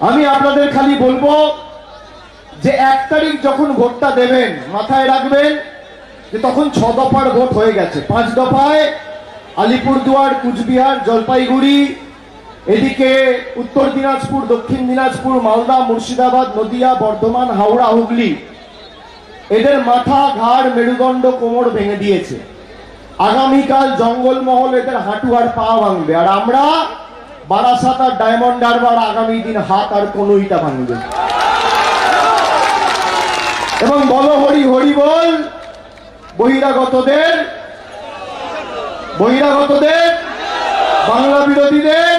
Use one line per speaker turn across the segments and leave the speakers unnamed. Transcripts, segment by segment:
আমি আপনাদের খালি বলবো যে 1 তারিখ যখন ভোটটা দেবেন মাথায় রাখবেন যে তখন 6 দফার ভোট হয়ে গেছে। 5 দফায় আলিপুরদুয়ার, কুচবিহার, জলপাইগুড়ি, এদিকে উত্তর দিনাজপুর, দক্ষিণ দিনাজপুর, মালদা, মুর্শিদাবাদ, নদিয়া, বর্ধমান, হাওড়া, হুগলি এদের মাথা, ঘাড়, মেরুদণ্ড, কোমর ভেঙে দিয়েছে। আগামীকাল জঙ্গলমহল এদের হাঁটু আর পা ভাঙবে, আর আমরা বারাসাত আর ডায়মন্ড হারবার আগামী দিন হাত আর কনুইটা ভাঙবে। এবং বলো হরি হরি বল, বহিরাগতদের বাংলা বিরোধীদের।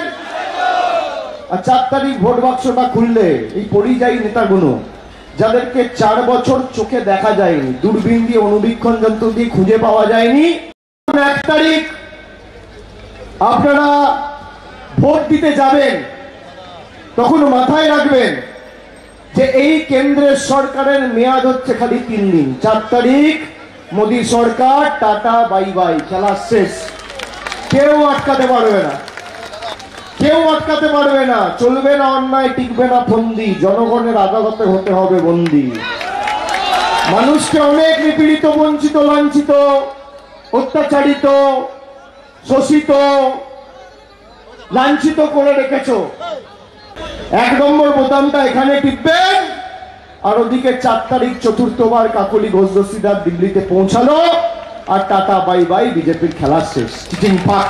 আর 4 তারিখ ভোট বাক্সটা খুললে এই পরিযায়ী নেতাগুলো যাদেরকে 4 বছর চোখে দেখা যায়নি, দূরবীন দিয়ে অনুবীক্ষণ যন্ত্র দিয়ে খুঁজে পাওয়া যায়নি, 1 তারিখ আপনারা ভোট দিতে যাবেন তখন মাথায় রাখবেন যে এই কেন্দ্রের সরকারের মেয়াদ হচ্ছে খালি 3 দিন। 4 তারিখ মোদী সরকার, টাটা বাই বাই, খেলা শেষ। কেউ আটকাতে পারবে না, কেউ আটকাতে পারবে না। চলবে না অন্যায়, টিকবে না ফন্দি, জনগণের আদালতে হতে হবে বন্দী। মানুষকে অনেক নিপীড়িত, বঞ্চিত, লাঞ্ছিত, অত্যাচারিত, শোষিত, লাঞ্ছিত করে রেখেছ। 1 নম্বর বোতামটা এখানে টিপবেন, আর ওদিকে 4 তারিখ চতুর্থবার কাকলি ঘোষ দস্তিদার দিল্লিতে পৌঁছালো, আর টাটা বাই বাই, বিজেপির খেলা শেষ। চিটিং পাক।